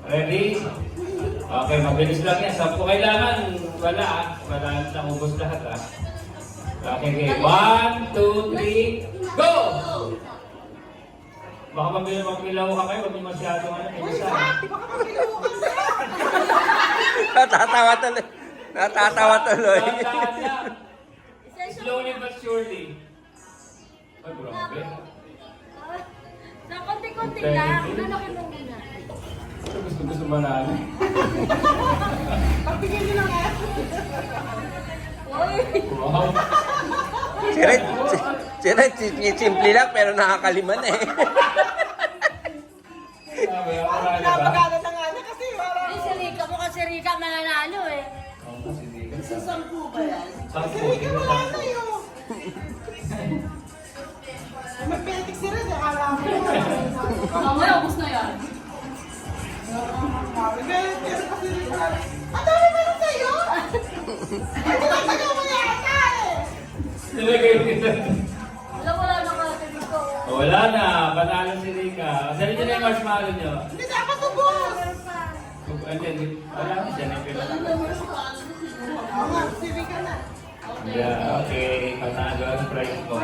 Ready? Okay, mabilis lang yan. So, kung kailangan, wala ah. Wala na ubos lahat ah. Okay, okay. 1, 2, 3, go! Baka magbilaw ka kayo, huwag niyo masyadong ano, isa. Natatawa tuloy. Natatawa tuloy. Dahan-dahan lang. Slowly but surely. Ay, grabe. Sa konti-konti lang. Lalakin mo muna. Gusto ba namin? Pagpigil nyo lang eh. Uy! Wow. Simple lang pero nakakaliman eh. Grabe, wala na ba? Napagana na nga niya kasi parang... Ay, si Rika mo kasi Rika mananalo eh. Oo, kasi di ka. Sa 10 ba yan? Sampu, Sige di ka ba wala sampu? na yun. Mag-petik si Red, akala mo. Mamaya, ubus na yan. Pero kasi Red, ang dami pa rin sa'yo! Ay, tinatagal mo yata eh! Nilagay dito. Wala na ka dito. Wala na, panalo si Rika. Dali niyo na yung marshmallow niyo. Hindi dapat ubos! Wala na siya na yung pinatalo. Oo nga, si Rika na. Yeah, okay. Panalo ang prize mo.